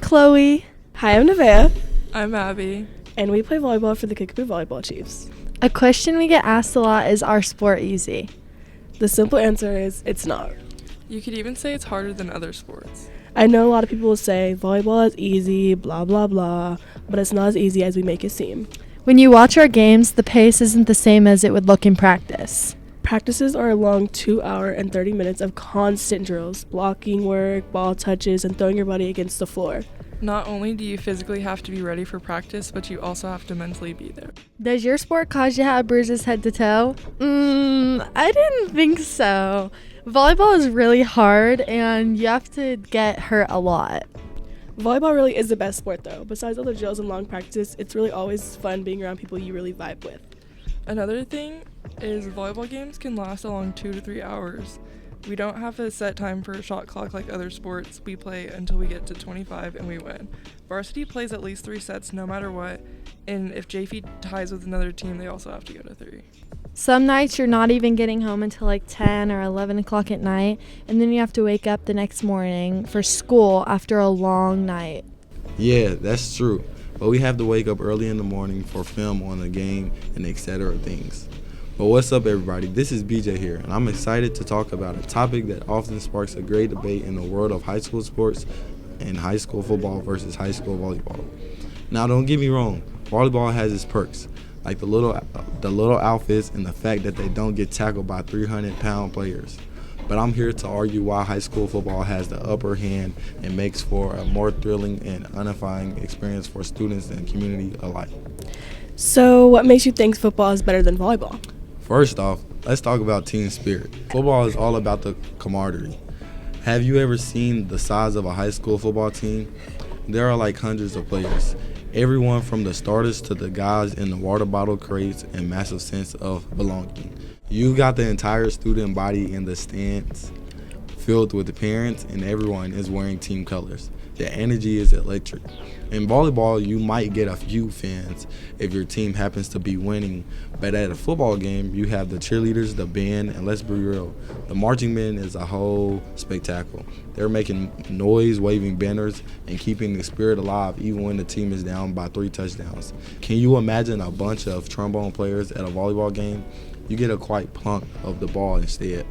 Chloe. Hi, I'm Nevaeh, I'm Abby. and we play volleyball for the Kickapoo Volleyball Chiefs. A question we get asked a lot is our sport easy? The simple answer is it's not. You could even say it's harder than other sports. I know a lot of people will say volleyball is easy, blah, blah, blah, but it's not as easy as we make it seem. When you watch our games, the pace isn't the same as it would look in practice. Practices are a long 2 hour and 30 minutes of constant drills, blocking work, ball touches, and throwing your body against the floor. Not only do you physically have to be ready for practice, but you also have to mentally be there. Does your sport cause you to have bruises head to toe? I didn't think so. Volleyball is really hard and you have to get hurt a lot. Volleyball really is the best sport, though. Besides all the drills and long practices, it's really always fun being around people you really vibe with. Another thing is volleyball games can last a long 2 to 3 hours. We don't have a set time for a shot clock like other sports. We play until we get to 25 and we win. Varsity plays at least 3 sets no matter what, and if JV ties with another team, they also have to go to 3. Some nights you're not even getting home until like 10 or 11 o'clock at night, and then you have to wake up the next morning for school after a long night. Yeah, that's true. But we have to wake up early in the morning for film on the game and etc. things. But what's up, everybody? This is BJ here, and I'm excited to talk about a topic that often sparks a great debate in the world of high school sports and high school football versus high school volleyball. Now, don't get me wrong, volleyball has its perks, like the little outfits and the fact that they don't get tackled by 300-pound players. But I'm here to argue why high school football has the upper hand and makes for a more thrilling and unifying experience for students and community alike. So, what makes you think football is better than volleyball? First off, let's talk about team spirit. Football is all about the camaraderie. Have you ever seen the size of a high school football team? There are like hundreds of players. Everyone from the starters to the guys in the water bottle crates and massive sense of belonging. You got the entire student body in the stands filled with the parents, and everyone is wearing team colors. The energy is electric. In volleyball, you might get a few fans if your team happens to be winning, but at a football game, you have the cheerleaders, the band, and let's be real, the marching band is a whole spectacle. They're making noise, waving banners, and keeping the spirit alive even when the team is down by 3 touchdowns. Can you imagine a bunch of trombone players at a volleyball game? You get a quiet plunk of the ball instead.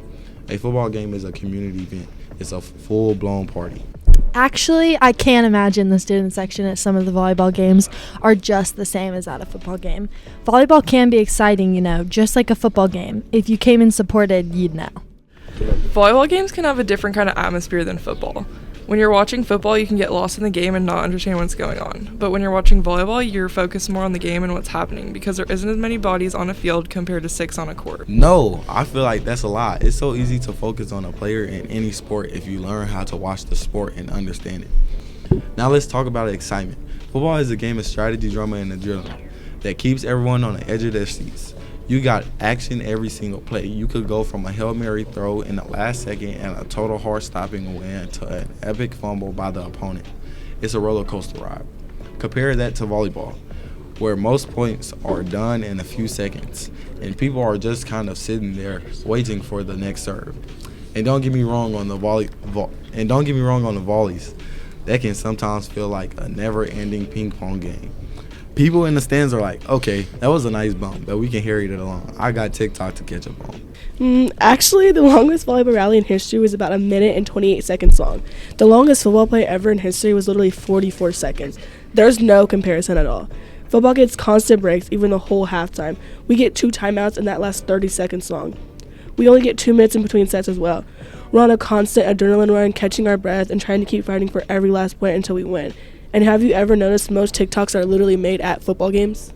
A football game is a community event. It's a full-blown party. Actually, I can't imagine the student section at some of the volleyball games are just the same as at a football game. Volleyball can be exciting, just like a football game. If you came and supported, you'd know. Volleyball games can have a different kind of atmosphere than football. When you're watching football, you can get lost in the game and not understand what's going on. But when you're watching volleyball, you're focused more on the game and what's happening because there isn't as many bodies on a field compared to 6 on a court. No, I feel like that's a lie. It's so easy to focus on a player in any sport if you learn how to watch the sport and understand it. Now let's talk about excitement. Football is a game of strategy, drama, and adrenaline that keeps everyone on the edge of their seats. You got action every single play. You could go from a Hail Mary throw in the last second and a total heart-stopping win to an epic fumble by the opponent. It's a roller coaster ride. Compare that to volleyball, where most points are done in a few seconds, and people are just kind of sitting there waiting for the next serve. And don't get me wrong on the volleys. That can sometimes feel like a never-ending ping pong game. People in the stands are like, okay, that was a nice bump, but we can carry it along. I got TikTok to catch up on. Actually, the longest volleyball rally in history was about 1 minute and 28 seconds long. The longest football play ever in history was literally 44 seconds. There's no comparison at all. Football gets constant breaks, even the whole halftime. We get 2 timeouts, and that lasts 30 seconds long. We only get 2 minutes in between sets as well. We're on a constant adrenaline run, catching our breath and trying to keep fighting for every last point until we win. And have you ever noticed most TikToks are literally made at football games?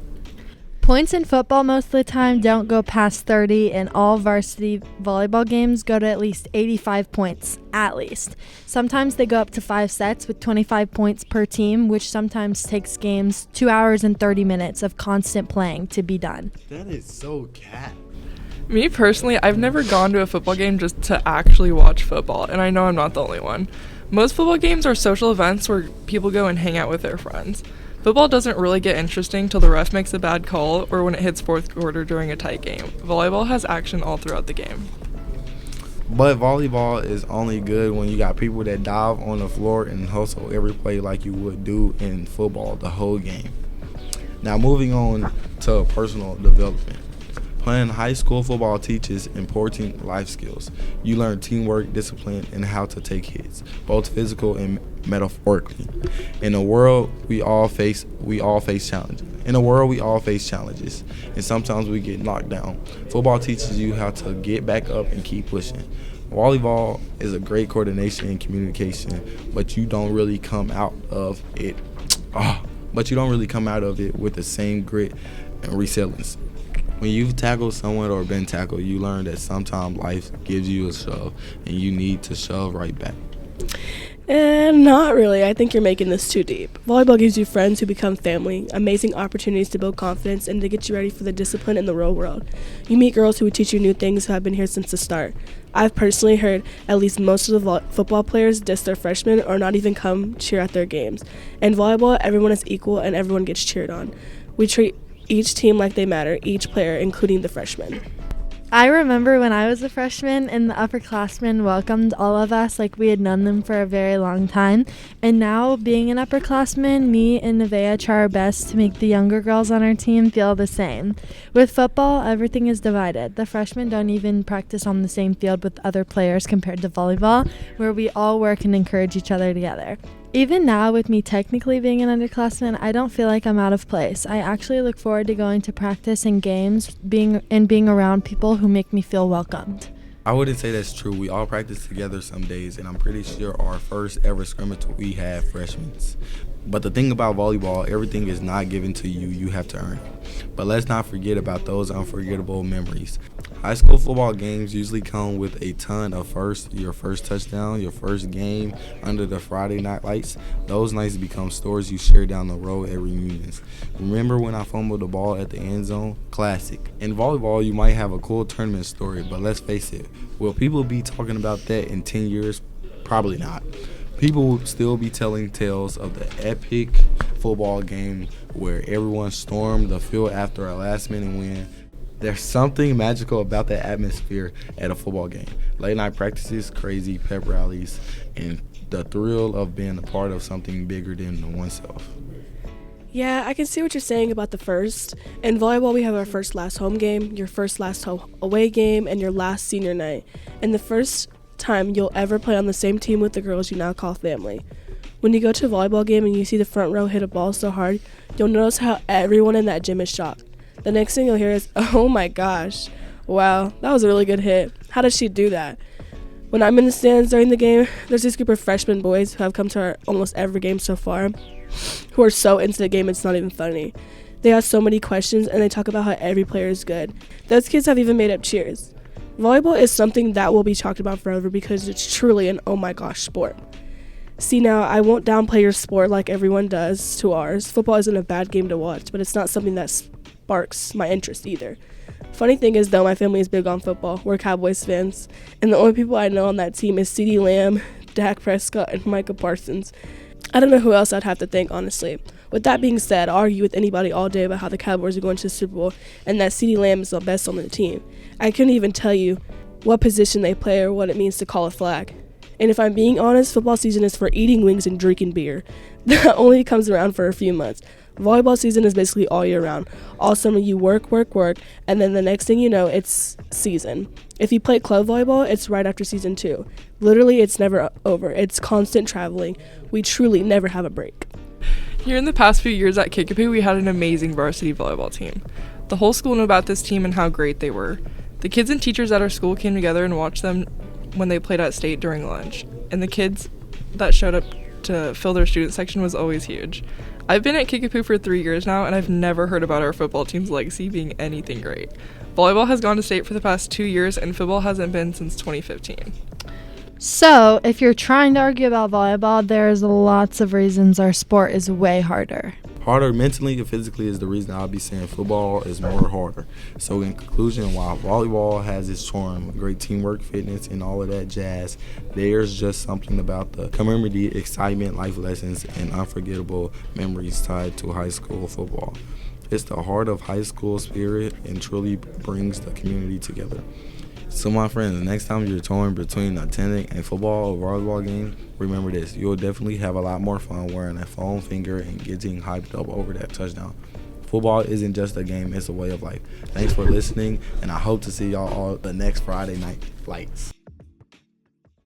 Points in football most of the time don't go past 30, and all varsity volleyball games go to at least 85 points, at least. Sometimes they go up to 5 sets with 25 points per team, which sometimes takes games 2 hours and 30 minutes of constant playing to be done. That is so cat. Me personally, I've never gone to a football game just to actually watch football, and I know I'm not the only one. Most football games are social events where people go and hang out with their friends. Football doesn't really get interesting till the ref makes a bad call or when it hits 4th quarter during a tight game. Volleyball has action all throughout the game. But volleyball is only good when you got people that dive on the floor and hustle every play like you would do in football the whole game. Now moving on to personal development. Playing high school football teaches important life skills. You learn teamwork, discipline, and how to take hits, both physical and metaphorically. In a world we all face challenges. And sometimes we get knocked down. Football teaches you how to get back up and keep pushing. Volleyball is a great coordination and communication, but you don't really come out of it. With the same grit and resilience. When you've tackled someone or been tackled, you learn that sometimes life gives you a shove, and you need to shove right back. And not really. I think you're making this too deep. Volleyball gives you friends who become family, amazing opportunities to build confidence, and to get you ready for the discipline in the real world. You meet girls who would teach you new things who have been here since the start. I've personally heard at least most of the football players diss their freshmen or not even come cheer at their games. In volleyball, everyone is equal and everyone gets cheered on. We treat each team like they matter, each player, including the freshmen. I remember when I was a freshman and the upperclassmen welcomed all of us like we had known them for a very long time. And now, being an upperclassman, me and Nevaeh try our best to make the younger girls on our team feel the same. With football, everything is divided. The freshmen don't even practice on the same field with other players compared to volleyball, where we all work and encourage each other together. Even now, with me technically being an underclassman, I don't feel like I'm out of place. I actually look forward to going to practice and games, being around people who make me feel welcomed. I wouldn't say that's true. We all practice together some days, and I'm pretty sure our first ever scrimmage we had freshmen. But the thing about volleyball, everything is not given to you. You have to earn it. But let's not forget about those unforgettable memories. High school football games usually come with a ton of your first touchdown, your first game under the Friday night lights. Those nights become stories you share down the road at reunions. Remember when I fumbled the ball at the end zone? Classic. In volleyball, you might have a cool tournament story, but let's face it, will people be talking about that in 10 years? Probably not. People will still be telling tales of the epic football game where everyone stormed the field after a last-minute win. There's something magical about the atmosphere at a football game. Late night practices, crazy pep rallies, and the thrill of being a part of something bigger than oneself. Yeah, I can see what you're saying about the first. In volleyball, we have our first last home game, your first last home away game, and your last senior night. And the first time you'll ever play on the same team with the girls you now call family. When you go to a volleyball game and you see the front row hit a ball so hard, you'll notice how everyone in that gym is shocked. The next thing you'll hear is, "Oh my gosh, wow, that was a really good hit. How did she do that?" When I'm in the stands during the game, there's this group of freshman boys who have come to our almost every game so far, who are so into the game it's not even funny. They ask so many questions and they talk about how every player is good. Those kids have even made up cheers. Volleyball is something that will be talked about forever because it's truly an oh my gosh sport. See, now, I won't downplay your sport like everyone does to ours. Football isn't a bad game to watch, but it's not something that sparks my interest either. Funny thing is, though, my family is big on football. We're Cowboys fans, and the only people I know on that team is CeeDee Lamb, Dak Prescott, and Micah Parsons. I don't know who else I'd have to thank, honestly. With that being said, I'll argue with anybody all day about how the Cowboys are going to the Super Bowl and that CeeDee Lamb is the best on the team. I couldn't even tell you what position they play or what it means to call a flag. And if I'm being honest, football season is for eating wings and drinking beer. That only comes around for a few months. Volleyball season is basically all year round. All summer you work, and then the next thing you know, it's season. If you play club volleyball, it's right after season 2. Literally, it's never over. It's constant traveling. We truly never have a break. Here in the past few years at Kickapoo, we had an amazing varsity volleyball team. The whole school knew about this team and how great they were. The kids and teachers at our school came together and watched them when they played at state during lunch. And the kids that showed up to fill their student section was always huge. I've been at Kickapoo for 3 years now, and I've never heard about our football team's legacy being anything great. Volleyball has gone to state for the past 2 years, and football hasn't been since 2015. So, if you're trying to argue about volleyball, there's lots of reasons our sport is way harder. Harder mentally and physically is the reason I'll be saying football is more harder. So in conclusion, while volleyball has its charm, great teamwork, fitness, and all of that jazz, there's just something about the community, excitement, life lessons, and unforgettable memories tied to high school football. It's the heart of high school spirit and truly brings the community together. So my friends, next time you're torn between attending a football or volleyball game, remember this. You'll definitely have a lot more fun wearing a foam finger and getting hyped up over that touchdown. Football isn't just a game, it's a way of life. Thanks for listening, and I hope to see y'all all the next Friday night lights.